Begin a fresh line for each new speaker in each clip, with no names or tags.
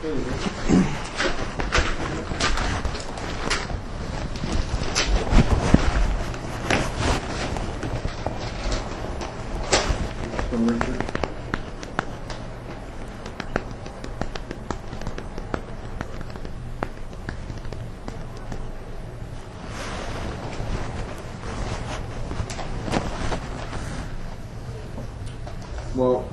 From Richard. Well,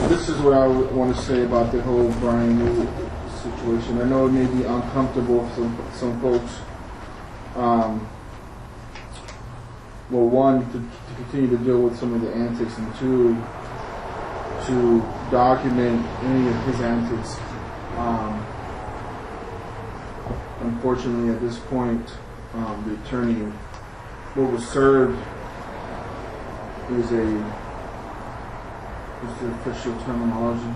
this is what I want to say about the whole Brian Wu situation. I know it may be uncomfortable for some folks. Well, one, to continue to deal with some of the antics, and two, to document any of his antics. Unfortunately, at this point, the attorney, what was served is what's the official terminology?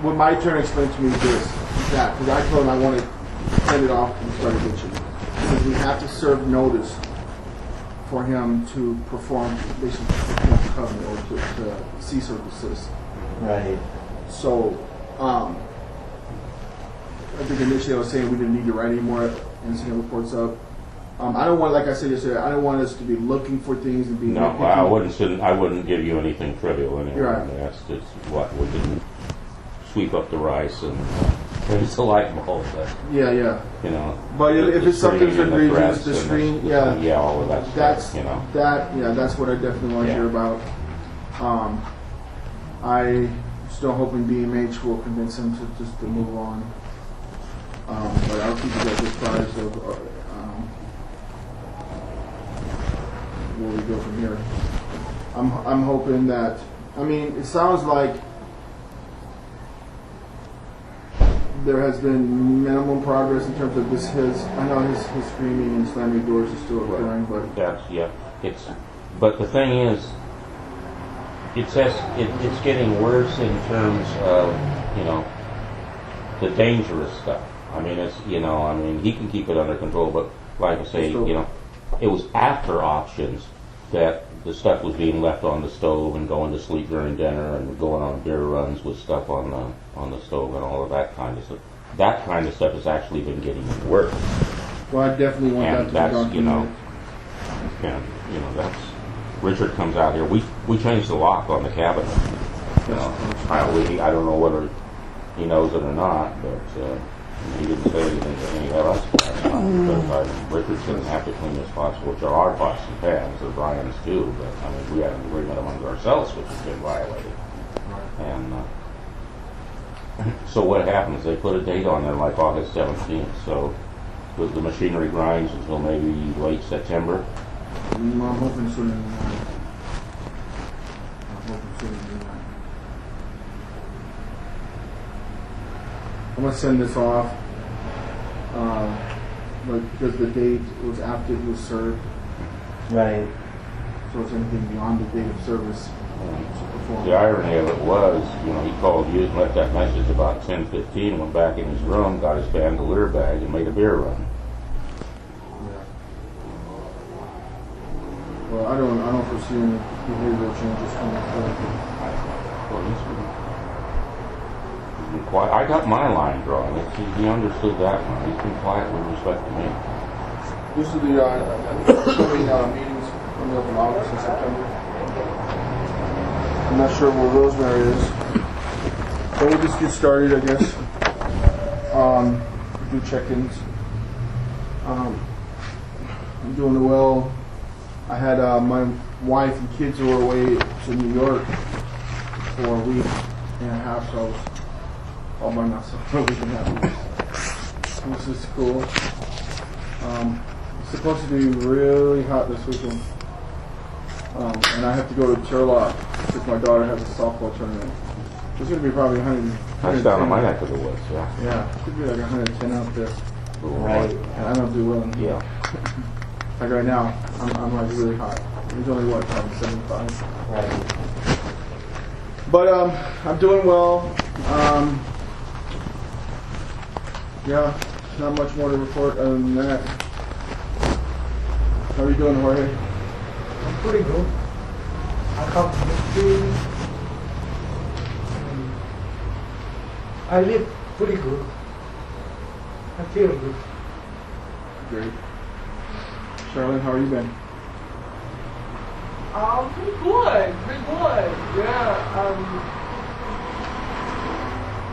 What my attorney explained to me is that, because I told him I wanted to send it off and start eviction. Because we have to serve notice for him to perform, basically, perform the covenant or to cease or desist.
Right.
So, I think initially I was saying we didn't need to write any more incident reports up. I don't want, like I said yesterday, I don't want us to be looking for things and be.
No, I wouldn't give you anything trivial anyway.
Right.
That's just what we didn't sweep up the rice and raise the light bulb.
Yeah.
You know.
But if it's something that's egregious, the screen,
yeah, all of that stuff, you know.
That's what I definitely want to hear about. I still hoping BMH will convince him to just to move on. But I'll keep you guys apprised of where we go from here. I'm hoping that. I mean, it sounds like there has been minimum progress in terms of this. I know his screaming and slamming doors is still occurring, but
But the thing is, it's getting worse in terms of the dangerous stuff. I mean, he can keep it under control, but like I say, it was after auctions that the stuff was being left on the stove and going to sleep during dinner and going on beer runs with stuff on the stove and all of that kind of stuff. That kind of stuff has actually been getting worse.
Well, I definitely want that to be documented.
That's Richard comes out here. We changed the lock on the cabinet. I don't know whether he knows it or not, but he didn't say anything to any of us. Because Richard's going to have to clean his pots, which are our pots and pans, or Brian's too. But we had an agreement among ourselves, which has been violated. And so what happens? They put a date on there like August 17th. So the machinery grinds until maybe late September.
I'm hoping sooner than that. I'm going to send this off, but because the date was after it was served.
Right.
So it's anything beyond the date of service.
The irony of it was, he called you and left that message about 10:15, went back in his room, got his bandolier bag, and made a beer run.
Yeah. Well, I don't foresee any behavioral changes coming forward.
I got my line drawn. He understood that one. He's been quiet with respect to me.
This is the upcoming meetings coming up in August and September. I'm not sure where Rosemary is. So we'll just get started, I guess. Do check-ins. I'm doing well. I had my wife and kids who were away to New York for a week and a half, so I was all by myself for a week and a half. This is cool. It's supposed to be really hot this weekend. And I have to go to Turlock because my daughter has a softball tournament. It's going to be probably 100.
That's down in my neck of the woods, yeah.
Yeah, it could be like 110 out there.
Right.
And I don't do well in here. Like right now, I'm like really hot. It's only probably 75.
Right.
But I'm doing well. Yeah, not much more to report other than that. How are you doing, Jorge?
I'm pretty good. I have I live pretty good. I feel good.
Great. Charlotte, how are you been?
Pretty good, pretty good. Yeah.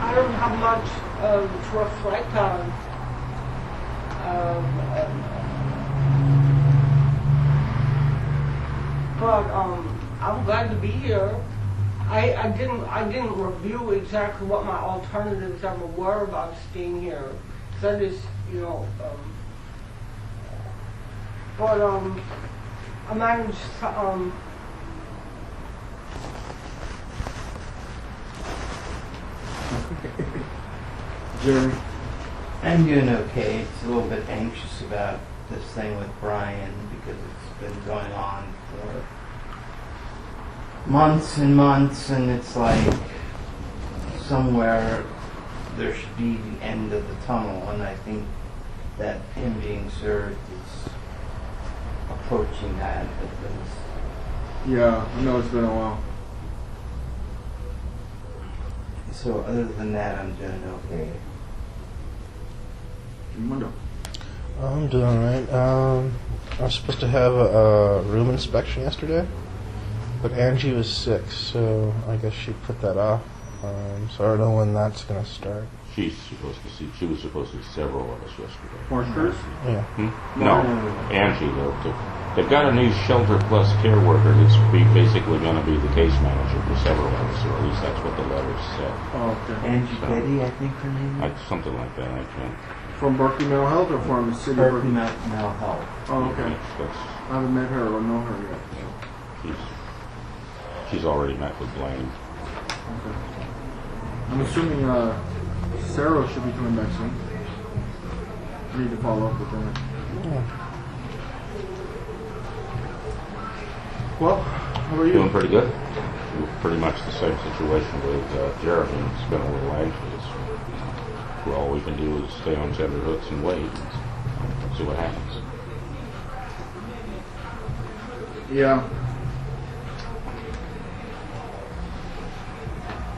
I don't have much to reflect on. But I'm glad to be here. I didn't review exactly what my alternatives ever were about staying here. So I just, but I managed to
Jerry?
I'm doing okay. It's a little bit anxious about this thing with Brian because it's been going on for months and months, and it's like somewhere there should be the end of the tunnel, and I think that him being served is approaching that at least.
Yeah, I know it's been a while.
So other than that, I'm doing okay.
Mundo.
I'm doing alright. I was supposed to have a room inspection yesterday, but Angie was sick, so I guess she put that off. So I don't know when that's going to start.
She was supposed to see several of us yesterday.
Mark Curtis?
Yeah.
No, Angie, they've got a new shelter plus care worker that's basically going to be the case manager for several of us, or at least that's what the letters said.
Oh, okay.
Angie Betty, I think her name is.
Something like that, I can't.
From Berkeley Mental Health or from the city of
Berkeley
Berkeley?
Mental Health.
Oh, okay.
That's,
I haven't met her or know her yet.
she's already met with Blaine.
Okay. I'm assuming Sarah should be coming back soon. I need to follow up with that.
Yeah.
Well, how about you?
Doing pretty good. Pretty much the same situation with Jeremy. It's been a little anxious. Well, all we can do is stay on tenterhooks and wait and see what happens.
Yeah.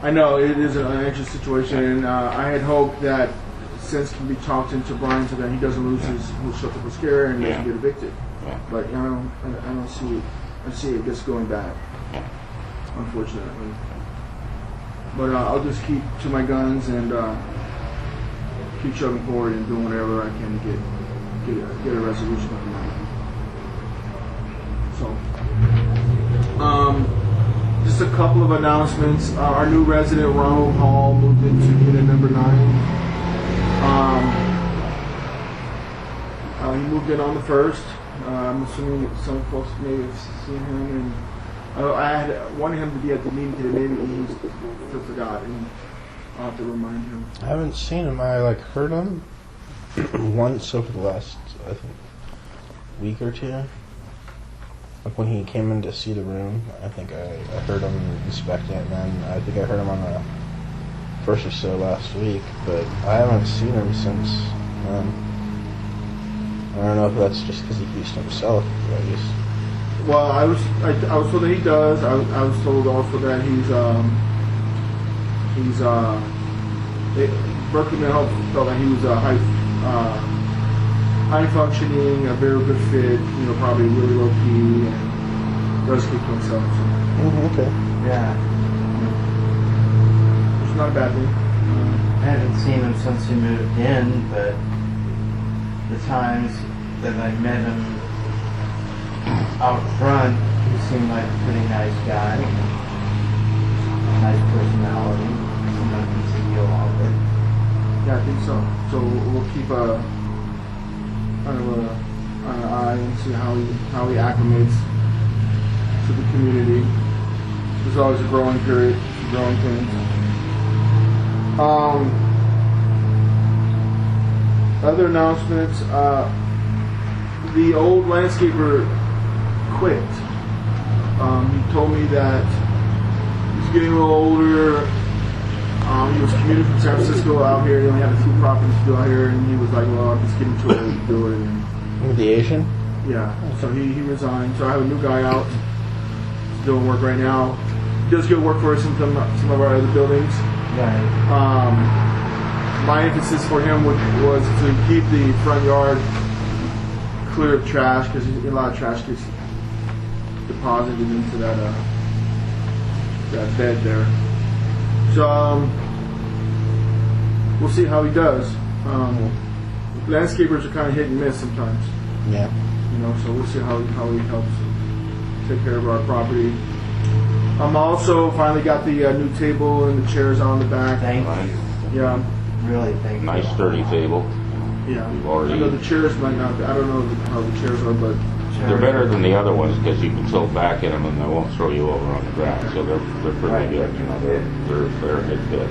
I know it is an anxious situation, and I had hoped that sense can be talked into Brian so that he doesn't lose his shelter for scare and doesn't get evicted.
Yeah.
But I don't see it. I see it just going bad, unfortunately. But I'll just keep to my guns and keep shoving forward and doing whatever I can to get a resolution of the matter. So. Just a couple of announcements. Our new resident, Ronald Hall, moved into unit number 9. He moved in on the 1st. I'm assuming some folks may have seen him, and I had wanted him to be at the meeting today. Maybe he forgot, and I'll have to remind him.
I haven't seen him. I heard him once over the last, I think, week or two. Like when he came in to see the room, I think I heard him inspecting it, and then I think I heard him on the 1st or so last week, but I haven't seen him since then. I don't know if that's just because he keeps to himself, I guess.
Well, I was told that he does. I was told also that Berkeley Mental Health felt that he was a high functioning, a very good fit, probably really low key, and does keep to himself. So.
Okay.
Yeah.
Which is not a bad thing.
I haven't seen him since he moved in, but the times that I met him out front, he seemed like a pretty nice guy. Nice personality. Somebody needs to get along with.
Yeah, I think so. So we'll keep an eye and see how he acclimates to the community. There's always a growing period, growing thing. Other announcements. The old landscaper quit. He told me that he's getting a little older. He was commuting from San Francisco out here. He only had a few properties to do out here, and he was like, "Well, I'm just getting too old to do it." And,
With the Asian?
yeah, so he resigned. So I have a new guy out. He's doing work right now. He does good work for us in some of our other buildings.
Right.
My emphasis for him was to keep the front yard clear of trash because a lot of trash gets deposited into that bed there. So we'll see how he does. Landscapers are kind of hit and miss sometimes,
Yeah.
you know. So we'll see how he helps take care of our property. I'm also finally got the new table and the chairs on the back.
Thank
Nice.
you.
Yeah,
Really thank
Nice
you.
sturdy table.
yeah.
We've
I
already.
know the chairs might not. I don't know how the chairs are, but
They're better than the other ones because you can tilt back in them and they won't throw you over on the ground. So they're pretty
Right.
good. You know, they're good.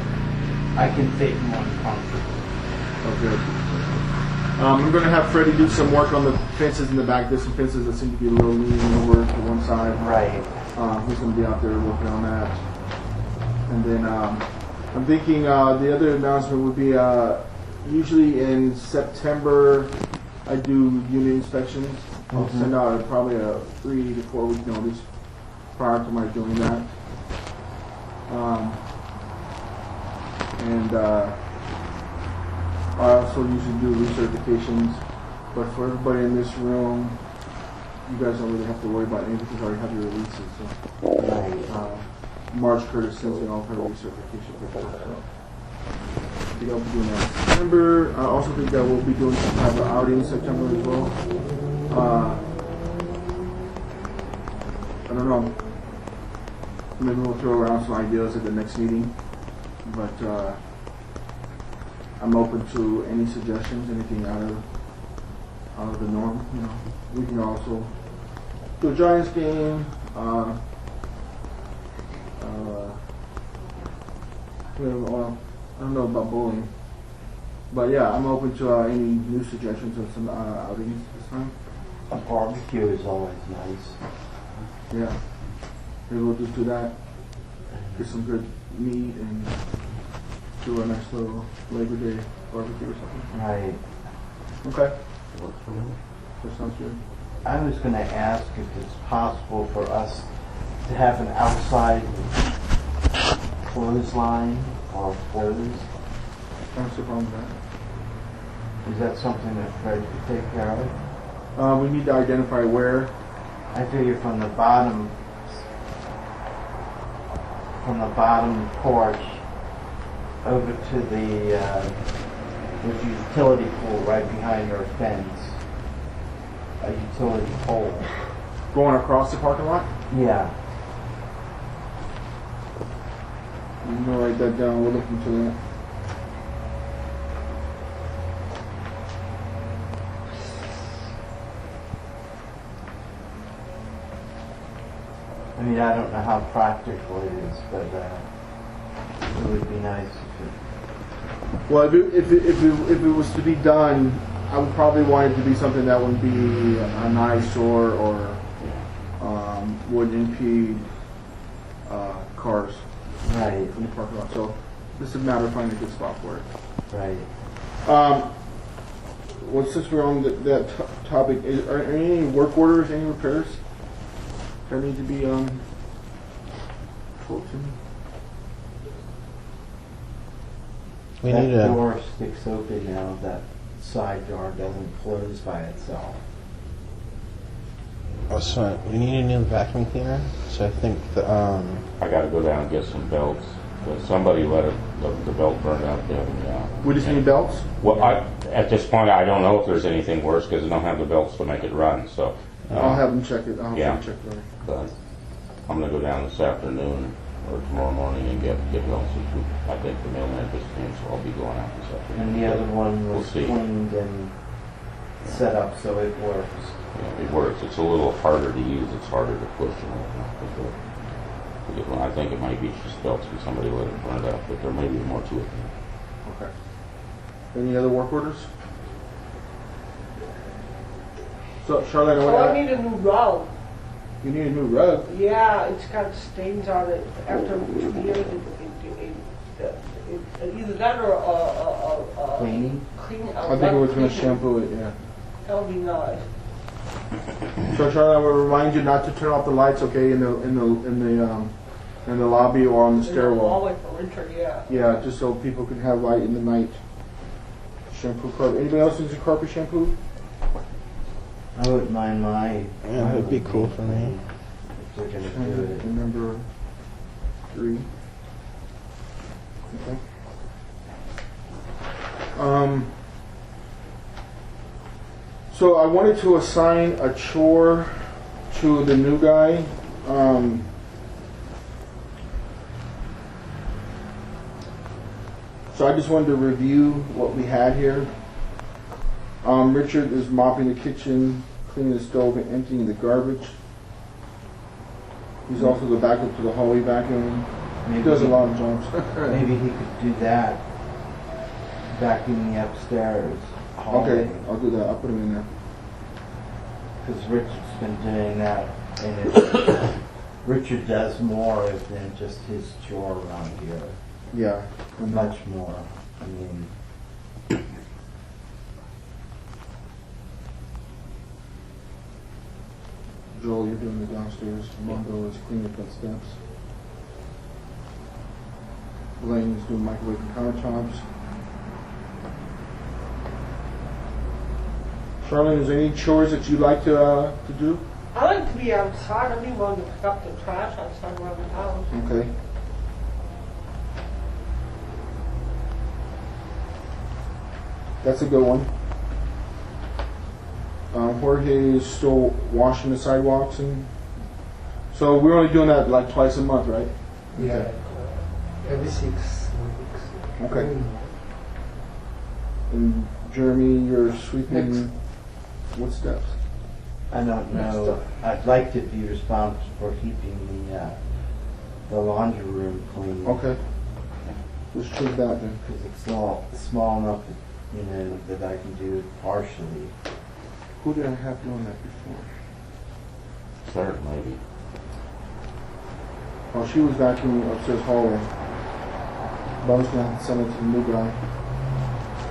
I can fit in one comfortably.
oh, good. I'm going to have Freddie do some work on the fences in the back. There's some fences that seem to be a little leaning over to one side.
Right.
He's going to be out there working on that. And then I'm thinking the other announcement would be usually in September I do unit inspections. I'll send out probably a 3 to 4 week notice prior to my doing that. And I also usually do recertifications, but for everybody in this room, you guys don't really have to worry about anything because I already have your releases. So,
Right.
Marge Curtis sends in all her recertification paperwork. So I think I'll be doing that in September. I also think that we'll be doing some type of outing in September as well. I don't know. Maybe we'll throw around some ideas at the next meeting, but I'm open to any suggestions, anything out of the norm. You know, we can also do a Giants game. Well, I don't know about bowling, but yeah, I'm open to any new suggestions of some outings this time.
A barbecue is always nice.
Yeah, maybe we'll just do that. Get some good meat and do a nice little Labor Day barbecue or something.
Right.
Okay, that sounds good.
I was going to ask if it's possible for us to have an outside clothesline or clothes.
Thanks for problem with
Is that something that Fred could take care of?
that. We need to identify where.
I figure from the bottom porch over to there's a utility pole right behind your fence. A utility pole.
Going across the parking lot?
Yeah.
You can write that down. We'll look into that.
I mean, I don't know how practical it is, but it would be nice if it...
Well, if it was to be done, I would probably want it to be something that wouldn't be an eyesore or wouldn't impede cars
Right,
in the parking lot. So this is a matter of finding a good spot for it.
right.
Well, since we're on that topic, are any work orders, any repairs that need to be quoted?
We
That
need a.
door sticks open now, that side door doesn't close by itself.
So we need a new vacuum cleaner. So I think the
I got to go down and get some belts. But somebody let the belt burn out the other day.
We just need belts?
Well, at this point, I don't know if there's anything worse because I don't have the belts to make it run. So
I'll have them check it. I'll
yeah.
have them check it.
but I'm going to go down this afternoon or tomorrow morning and get belts. I think the mailman just came, so I'll be going out this afternoon.
And the other one was
We'll see.
cleaned and set up so it works.
Yeah, it works. It's a little harder to use. It's harder to push. I think it might be just belts and somebody let it burn it up, but there may be more to it.
Okay. Any other work orders? So, Charlotte,
Oh, I need a new rug.
you need a new rug.
Yeah, it's got stains on it. After 2 years, either that or
Cleaning?
I think it was going to shampoo it, yeah.
That would be nice.
So, Charlotte, I will remind you not to turn off the lights, okay, in the in the lobby or on the
In the
stairwell.
hallway for Richard, yeah.
Yeah, just so people can have light in the night. Shampoo carpet. Anybody else use a carpet shampoo?
I wouldn't mind my.
Yeah, that'd be cool for me.
If they're gonna do it.
And number 3. Okay. So I wanted to assign a chore to the new guy. So I just wanted to review what we had here. Richard is mopping the kitchen, cleaning the stove, and emptying the garbage. He's also the backup to the hallway vacuum. He does a lot of jobs.
Maybe he could do that. Vacuuming the upstairs hallway.
Okay, I'll do that. I'll put him in there.
Because Richard's been doing that, and Richard does more than just his chore around here.
Yeah.
Much more. I mean,
Joel, you're doing the downstairs. Mondo is cleaning up the steps. Blaine is doing microwave and countertops. Charlene, is there any chores that you'd like to do?
I like to be outside. I'd be willing to pick up the trash outside around the house.
Okay. That's a good one. Jorge is still washing the sidewalks, and so we're only doing that like twice a month, right?
Yeah, every 6 weeks.
Okay. And Jeremy, you're sweeping what steps?
I don't know. I'd like to be responsible for keeping the laundry room clean.
Okay. Let's choose that then.
Because it's small enough, that I can do it partially.
Who did I have doing that before?
Certain lady.
Oh, she was vacuuming upstairs hallway. But I was gonna have to send it to the new guy.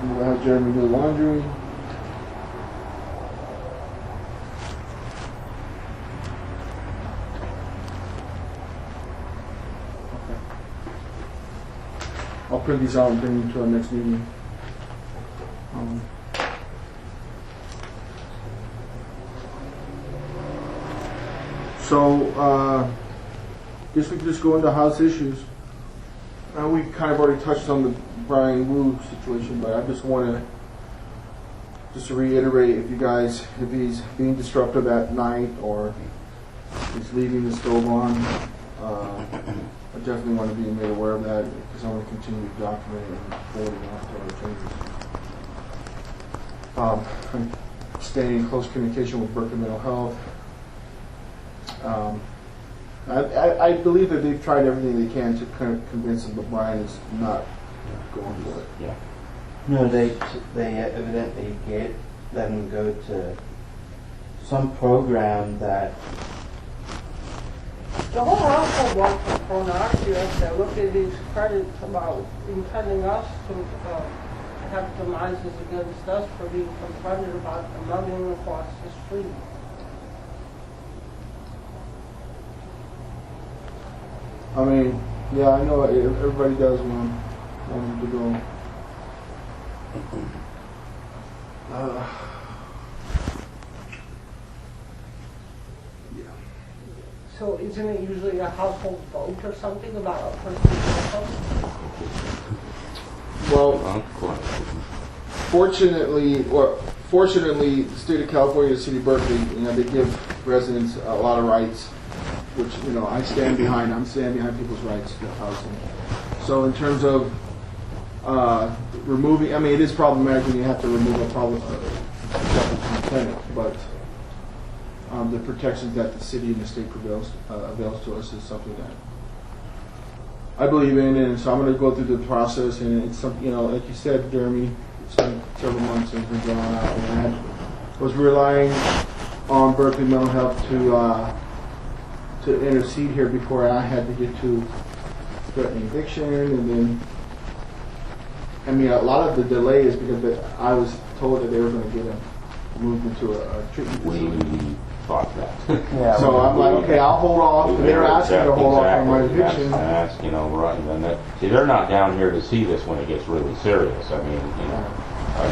We'll have Jeremy do the laundry. Okay. I'll print these out and bring them to our next meeting. Guess we can just go into house issues. We kind of already touched on the Brian Wu situation, but I just want to reiterate if he's being disruptive at night or he's leaving the stove on, I definitely want to be made aware of that because I want to continue to document it and forward it off to our changes. I'm staying in close communication with Berkeley Mental Health. I believe that they've tried everything they can to kind of convince him, but Brian is not going for it.
Yeah.
No, they evidently let him go to some program that.
The whole household wants to pornography. They look at these credits about intending us to have demises against us for being confronted about the mugging across the street.
I mean, yeah, I know everybody does want him to go.
So isn't it usually a household vote or something about a person's income?
Well,
Unquote.
fortunately, the state of California, the city of Berkeley, they give residents a lot of rights, which I stand behind. I'm standing behind people's rights to housing. So in terms of removing, it is problematic when you have to remove a problem from the tenant, but the protections that the city and the state avails to us is something that I believe in, and so I'm going to go through the process. And it's something, like you said, Jeremy, it's been several months and it's been drawn out, and I was relying on Berkeley Mental Health to intercede here before I had to get to threatening eviction, and then a lot of the delay is because I was told that they were going to get him moved into a treatment facility.
thought that.
Yeah.
So I'm like, okay, I'll hold off. And they're asking me to hold off on my eviction.
That's, you know, right. And then see, they're not down here to see this when it gets really serious. I mean, you know,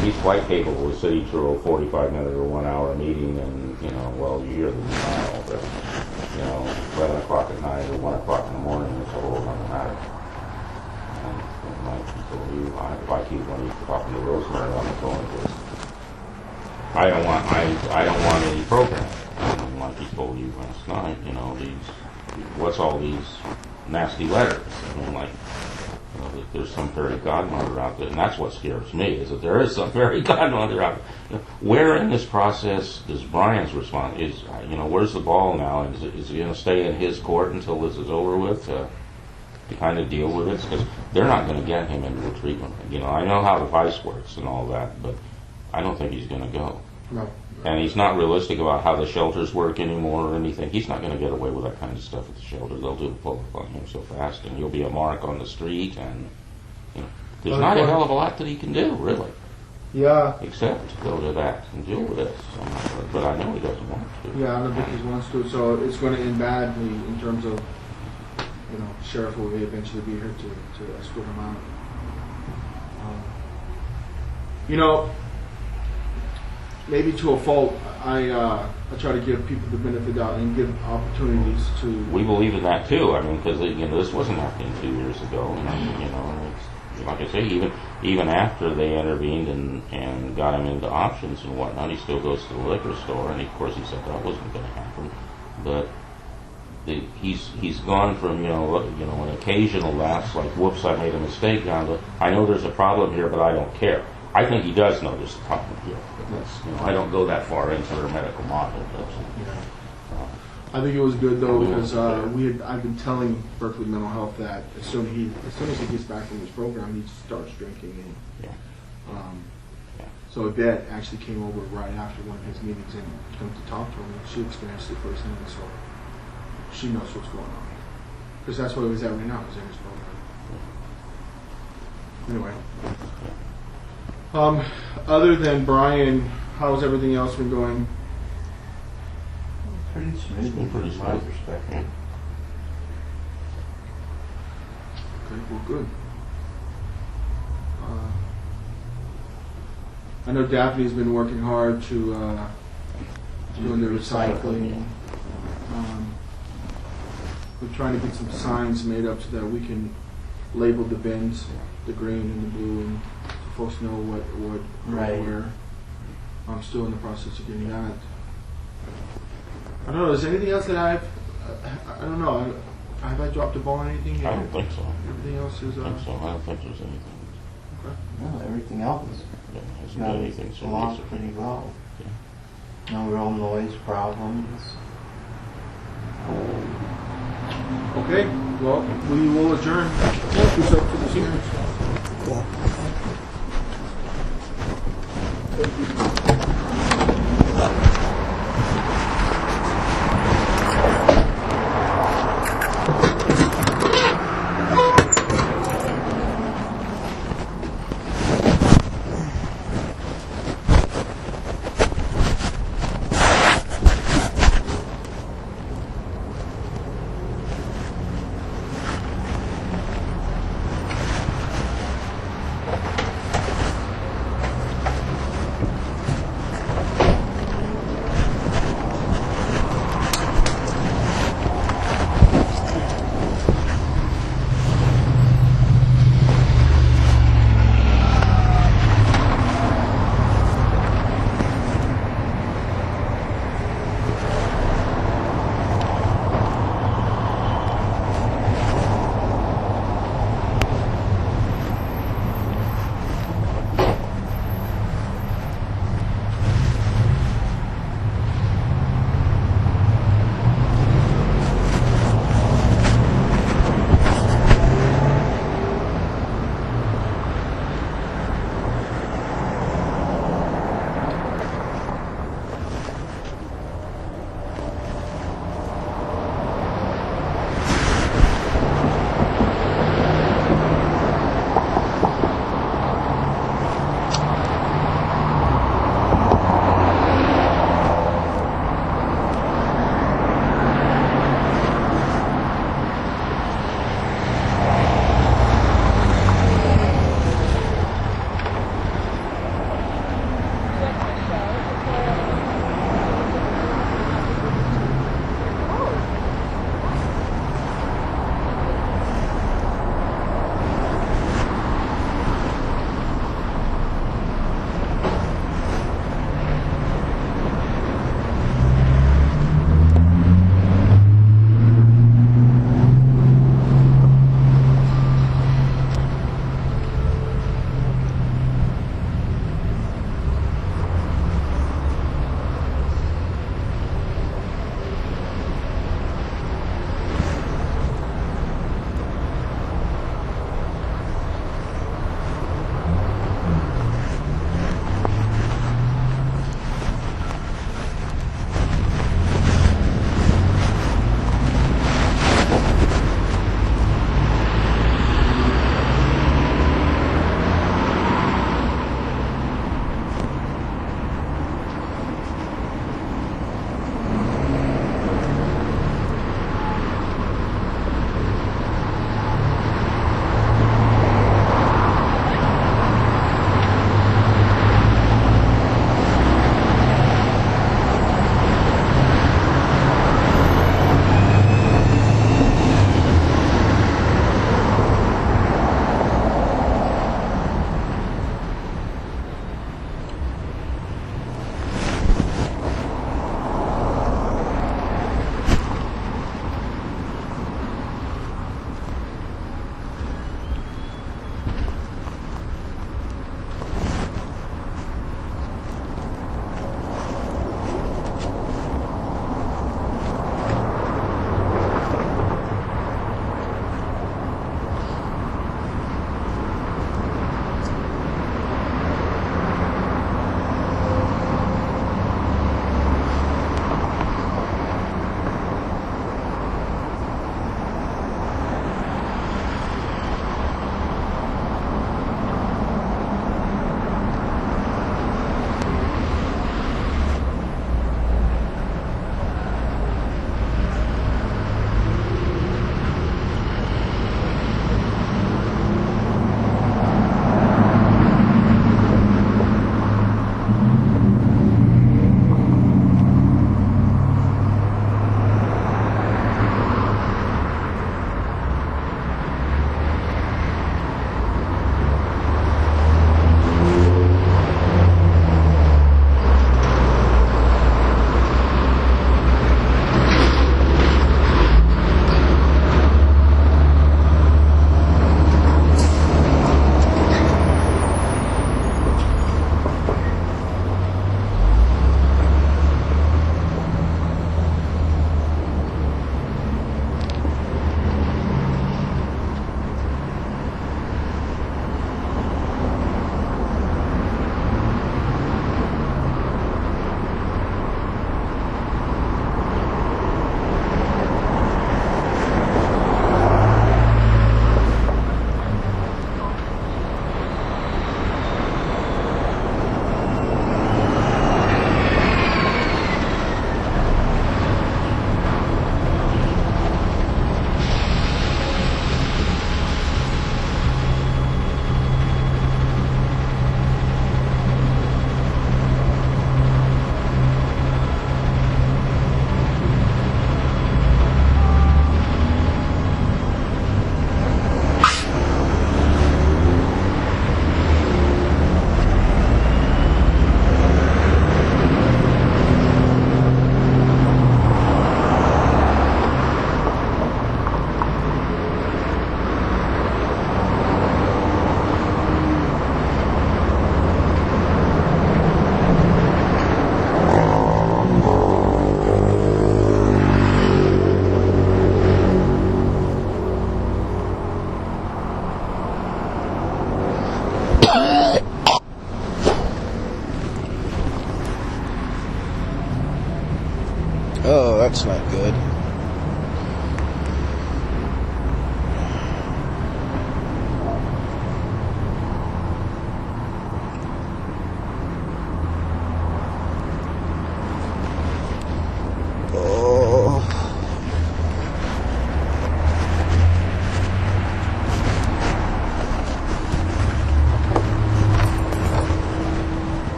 he's quite capable of sitting through a 45-minute or 1-hour meeting, and you know, well, you hear the denial, but you know, 11 o'clock at night or 1 o'clock in the morning, it's a whole other matter. And like people, I keep when he's talking to Rosemary on the phone, because I don't want any program. And like he told you last night, you know, what's all these nasty letters? I mean, like, you know, that there's some fairy godmother out there, and that's what scares me, is that there is some fairy godmother out there. You know, where in this process does Brian's response? You know, where's the ball now? Is he going to stay in his court until this is over with to kind of deal with it? Because they're not going to get him into a treatment. You know, I know how the vice works and all that, but I don't think he's going to go.
No.
And he's not realistic about how the shelters work anymore or anything. He's not going to get away with that kind of stuff at the shelter. They'll do the pull up on him so fast, and he'll be a mark on the street. And you know, there's not a hell of a lot that he can do, really,
Yeah.
except go to that and deal with this. But I know he doesn't want to.
Yeah, I don't think he wants to. So it's going to end badly in terms of, you know, sheriff will eventually be here to escort him out. You know, maybe to a fault, I try to give people the benefit of the doubt and give opportunities to.
We believe in that too. I mean, because you know, this wasn't happening 2 years ago. And, you know, it's, like I say, even after they intervened and got him into options and whatnot, he still goes to the liquor store. And of course, he said that wasn't going to happen. But he's gone from you know an occasional lapse like whoops, I made a mistake, down to I know there's a problem here, but I don't care. I think he does know there's a problem here. That's, you know, I don't go that far into their medical model.
I think it was good though because I've been telling Berkeley Mental Health that as soon as he gets back from his program, he starts drinking. And, so Yvette actually came over right after one of his meetings and came to talk to him. And she experienced it firsthand, so she knows what's going on because that's where he was at right now. He's in his program. Anyway. Other than Brian, how's everything else been going?
Pretty smooth
Pretty
from my
smooth.
perspective.
Okay, well, good. I know Daphne's been working hard to doing the recycling. We're trying to get some signs made up so that we can label the bins, the green and the blue, and so folks know what
Right.
where. I'm still in the process of getting that. I don't know. Is there anything else that I don't know. Have I dropped the ball on anything?
I don't think so.
Everything else is.
I think so. I don't think there's anything.
Okay.
No, everything else
Yeah, hasn't been anything so
along
recent.
pretty well. No real noise problems.
Okay. Well, we will adjourn. Thank you so for the hearing.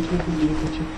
Did you get your